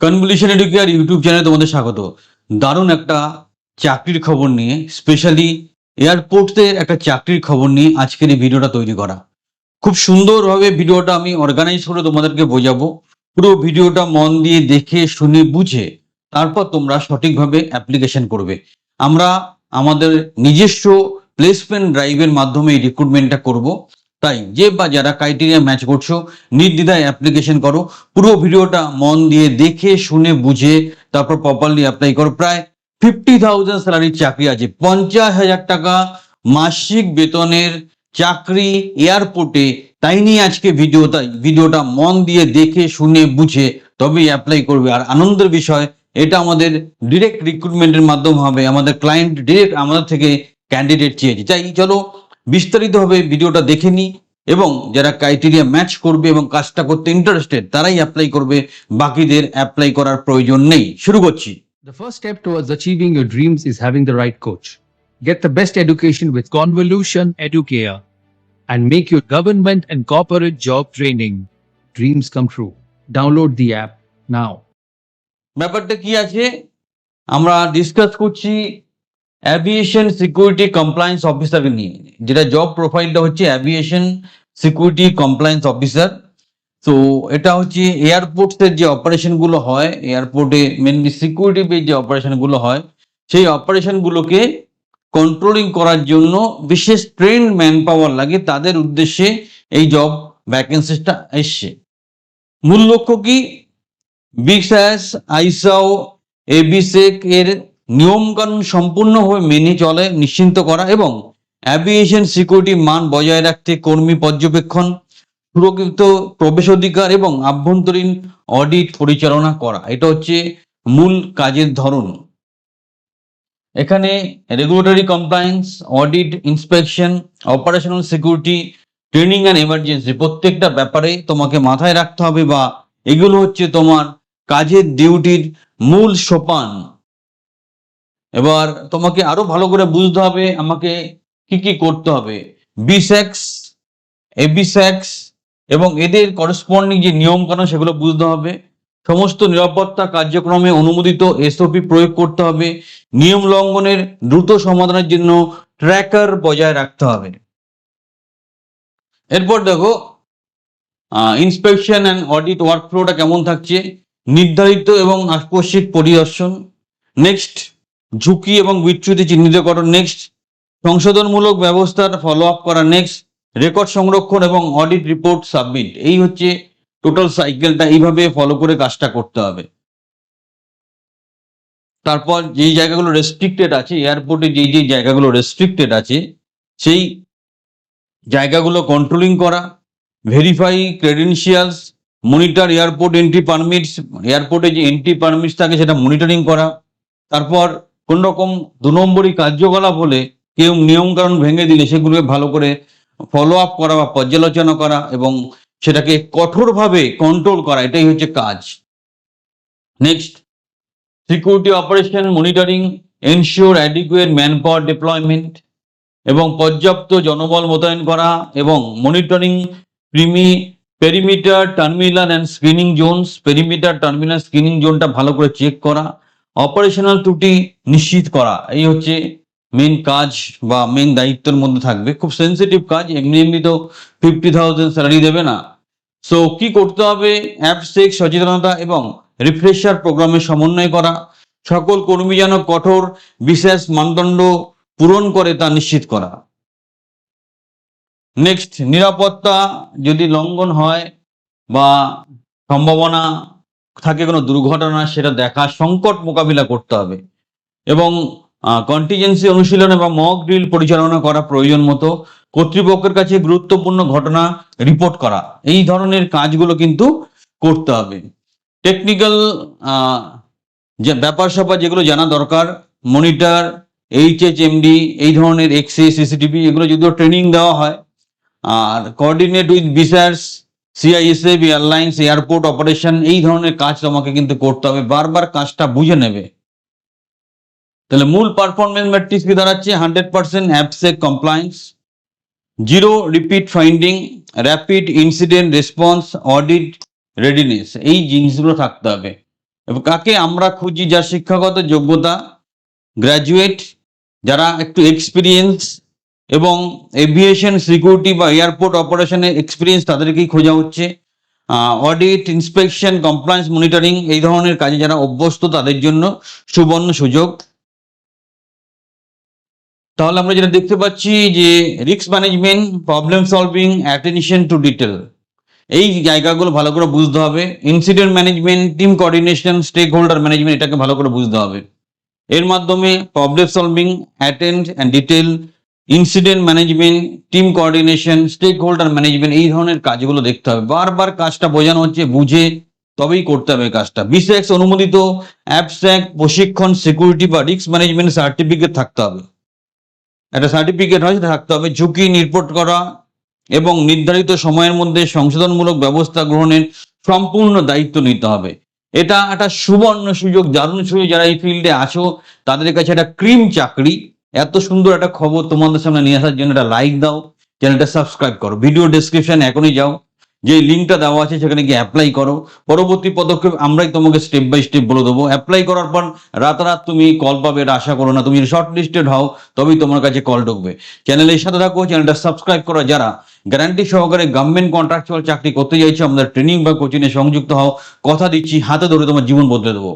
Convolution educare YouTube চ্যানেলে তোমাদের স্বাগত। দারুণ একটা চাকরির খবর নিয়ে, স্পেশালি এয়ারপোর্টের একটা চাকরির খবর নিয়ে আজকের এই ভিডিওটা তৈরি করা। খুব সুন্দরভাবে ভিডিওটা আমি অর্গানাইজ করে তোমাদেরকে বোঝাবো। পুরো ভিডিওটা মন দিয়ে দেখে শুনে বুঝে তারপর তোমরা সঠিকভাবে অ্যাপ্লিকেশন করবে। আমরা আমাদের নিজস্ব প্লেসমেন্ট ড্রাইভের মাধ্যমে এই রিক্রুটমেন্টটা করব। তাই যে বা যারা ক্রাইটেরিয়া ম্যাচ করছো নির্দ্বিধায় অ্যাপ্লিকেশন করো। পুরো ভিডিওটা মন দিয়ে দেখে শুনে বুঝে তারপর প্রপারলি অ্যাপ্লাই করো। প্রায় 50,000 স্যালারির চাকরি আছে, 50,000 টাকা মাসিক বেতনের চাকরি এয়ারপোর্টে। তাই নিয়ে আজকে ভিডিওটা মন দিয়ে দেখে শুনে বুঝে তবেই অ্যাপ্লাই করবে। আর আনন্দের বিষয়, এটা আমাদের ডিরেক্ট রিক্রুটমেন্টের মাধ্যম হবে। আমাদের ক্লায়েন্ট ডিরেক্ট আমাদের থেকে ক্যান্ডিডেট চেয়েছে। তাই চলো বিস্তারিতভাবে ভিডিওটা দেখে নিই, এবং যারা ক্রাইটেরিয়া ম্যাচ করবে এবং কাজটা করতে ইন্টারেস্টেড তারাই অ্যাপ্লাই করবে, বাকিদের অ্যাপ্লাই করার প্রয়োজন নেই। শুরু করছি। The first step towards achieving your dreams is having the right coach. Get the best education with Convolution Educare and make your government and corporate job training dreams come true. Download the app now. ব্যাপারটা কি আছে আমরা discuss করছি aviation security compliance অফিসারকে নিয়ে, যেটা job প্রোফাইলটা হচ্ছে অ্যাভিয়েশন সিকিউরিটি কমপ্লায়েন্স অফিসার। তো এটা হচ্ছে এয়ারপোর্টের যে অপারেশনগুলো হয়, এয়ারপোর্টে মেনলি সিকিউরিটি বেস যে অপারেশনগুলো হয়, সেই অপারেশনগুলোকে কন্ট্রোলিং করার জন্য বিশেষ ট্রেন ম্যান পাওয়ার লাগে। তাদের উদ্দেশ্যে এই জব ভ্যাকেন্সিটা এসছে। মূল লক্ষ্য কি? বিসএস, আইসাও, এবিসেক এর নিয়মকানুন সম্পূর্ণভাবে মেনে চলে নিশ্চিন্ত করা এবং অ্যাভিয়েশন সিকিউরিটি মান বজায় রাখতে কর্মী পর্যবেক্ষণ, সুরক্ষিত প্রবেশ অধিকার এবং আভ্যন্তরীণ অডিট পরিচালনা করা। এটা হচ্ছে মূল কাজের ধরন। এখানে regulatory compliance, audit, inspection, operational security, training and emergency, প্রত্যেকটা ব্যাপারে তোমাকে মাথায় রাখতে হবে, বা এগুলো হচ্ছে তোমার কাজের ডিউটির মূল সোপান। এবার তোমাকে আরো ভালো করে বুঝতে হবে আমাকে কি কি করতে হবে। বিসেক্স, এবিসেক্স এবং এদের করসপন্ডিং যে নিয়ম কানুন সেগুলো বুঝতে হবে। সমস্ত নিরাপত্তা কার্যক্রমে অনুমোদিত এসওপি প্রয়োগ করতে হবে। নিয়ম লঙ্ঘনের দ্রুত সমাধানের জন্য ট্র্যাকার বজায় রাখতে হবে। এরপর দেখো ইন্সপেকশন অ্যান্ড অডিট ওয়ার্কফ্লোটা কেমন থাকছে। নির্ধারিত এবং আকস্মিক পরিদর্শন, নেক্সট ঝুঁকি এবং বিচ্যুতি চিহ্নিতকরণ, নেক্সট সংশোধনমূলক ব্যবস্থার ফলো আপ করা, নেক্সট রেকর্ড সংরক্ষণ এবং অডিট রিপোর্ট সাবমিট। এই হচ্ছে টোটাল সাইকেলটা, এইভাবে ফলো করে কাজটা করতে হবে। তারপর যেই জায়গাগুলো রেস্ট্রিক্টেড আছে, এয়ারপোর্টে যেই যেই জায়গাগুলো রেস্ট্রিক্টেড আছে সেই জায়গাগুলো কন্ট্রোলিং করা, verify credentials, monitor airport entry permits, এয়ারপোর্টে যে এন্ট্রি পারমিটস থাকে সেটা মনিটরিং করা। তারপর কোন রকম 2 নম্বরই কার্যকলাপ হলে কেউ নিয়মকানুন ভেঙে দিলে সেগুলোকে ভালো করে ফলো আপ করা বা পর্যালোচনা করা এবং সেটাকে কঠোরভাবে কন্ট্রোল করা, এটাই হচ্ছে কাজ। Next security operation monitoring, ensure adequate manpower deployment এবং পর্যাপ্ত জনবল মোতায়েন করা এবং monitoring perimeter terminal and screening zones, perimeter terminal screening জোনটা ভালো করে চেক করা, অপারেশনাল ত্রুটি নিশ্চিত করা। এই হচ্ছে মেন কাজ বা মেন দায়িত্বের মধ্যে থাকবে। খুব সেন্সিটিভ কাজ, এমনি এমনি তো 50,000 স্যালারি দেবে না। সো কি করতে হবে? অ্যাপসেক সচেতনতা এবং রিফ্রেশার প্রোগ্রামের সমন্বয় করা, সকল কর্মী যেন কঠোর বিশেষ মানদণ্ড পূরণ করে তা নিশ্চিত করা। নেক্সট নিরাপত্তা যদি লঙ্ঘন হয় বা সম্ভাবনা থাকে কোনো দুর্ঘটনা, সেটা দেখা, সংকট মোকাবিলা করতে হবে এবং কন্টিজেন্সি অনুশীলন এবং মক ড্রিল পরিচালনা করা, প্রয়োজন মতো কর্তৃপক্ষের কাছে গুরুত্বপূর্ণ ঘটনা রিপোর্ট করা। এই ধরনের কাজগুলো কিন্তু করতে হবে। টেকনিক্যাল যে ব্যাপার স্যাপার যেগুলো জানা দরকার, মনিটর, HHMD, এই ধরনের এক্সএ, সিসিটিভি, এগুলো যদিও ট্রেনিং দেওয়া হয়। আর কোঅর্ডিনেট উইথ বিসার্স, CISF, এয়ারলাইন্স, এয়ারপোর্ট অপারেশন, এই ধরনের কাজ তোমাকে কিন্তু করতে হবে। বারবার কাজটা বুঝে নেবে। তাহলে মূল পারফরমেন্স ম্যাট্রিক্স কি দাঁড়াচ্ছে? 100% AppSec compliance, 0 repeat finding, rapid incident response, audit readiness, এই জিনিসগুলো থাকতে হবে। এবং কাকে আমরা খুঁজি? যার শিক্ষাগত যোগ্যতা গ্র্যাজুয়েট, যারা একটু এক্সপিরিয়েন্স এবং এভিয়েশন সিকিউরিটি বা এয়ারপোর্ট অপারেশনে এক্সপিরিয়েন্স, তাদেরকেই খোঁজা হচ্ছে। অডিট, ইন্সপেকশন, কমপ্লায়েন্স মনিটরিং এই ধরনের কাজে যারা অভ্যস্ত তাদের জন্য সুবর্ণ সুযোগ। তাহলে আমরা যেটা দেখতে পাচ্ছি যে risk management, problem solving, attention to detail, এই জায়গাগুলো ভালো করে বুঝতে হবে। Incident management, team coordination, stakeholder management, এটাকে ভালো করে বুঝতে হবে। এর মাধ্যমে problem solving, attend and detail, incident management, team coordination, stakeholder management, এই ধরনের কাজগুলো দেখতে হবে। বারবার কাজটা বোঝানো হচ্ছে, বুঝে তবেই করতে হবে কাজটা। বিশেষ অনুমোদিত অ্যাবস্ট্রাক্ট প্রশিক্ষণ, সিকিউরিটি বা রিস্ক ম্যানেজমেন্ট সার্টিফিকেট থাকতে হবে। একটা সার্টিফিকেট হয় সেটা থাকতে হবে। ঝুঁকি রিপোর্ট করা এবং নির্ধারিত সময়ের মধ্যে সংশোধনমূলক ব্যবস্থা গ্রহণের সম্পূর্ণ দায়িত্ব নিতে হবে। এটা একটা সুবর্ণ সুযোগ, দারুণ সুযোগ। যারা এই ফিল্ডে আছো তাদের কাছে একটা ক্রিম চাকরি। এত সুন্দর একটা খবর তোমাদের সামনে নিয়ে আসার জন্য একটা লাইক দাও, চ্যানেলটা সাবস্ক্রাইব করো, ভিডিও ডেসক্রিপশন এখনই যাও, যে লিঙ্কটা দেওয়া আছে সেখানে গিয়ে অ্যাপ্লাই করো। পরবর্তী পদক্ষেপ আমরাই তোমাকে স্টেপ বাই স্টেপ বলে দেবো। অ্যাপ্লাই করার পর রাতারাত তুমি কল পাবে এটা আশা করো না। তুমি যদি শর্ট লিস্টেড হও তবেই তোমার কাছে কল ঢুকবে। চ্যানেলের সাথে থাকো, চ্যানেলটা সাবস্ক্রাইব করো। যারা গ্যারান্টি সহকারে গভর্নমেন্ট কন্ট্রাকচুয়াল চাকরি করতে চাইছো, আমাদের ট্রেনিং বা কোচিংয়ে সংযুক্ত হও। কথা দিচ্ছি, হাতে ধরে তোমার জীবন বদলে দেবো।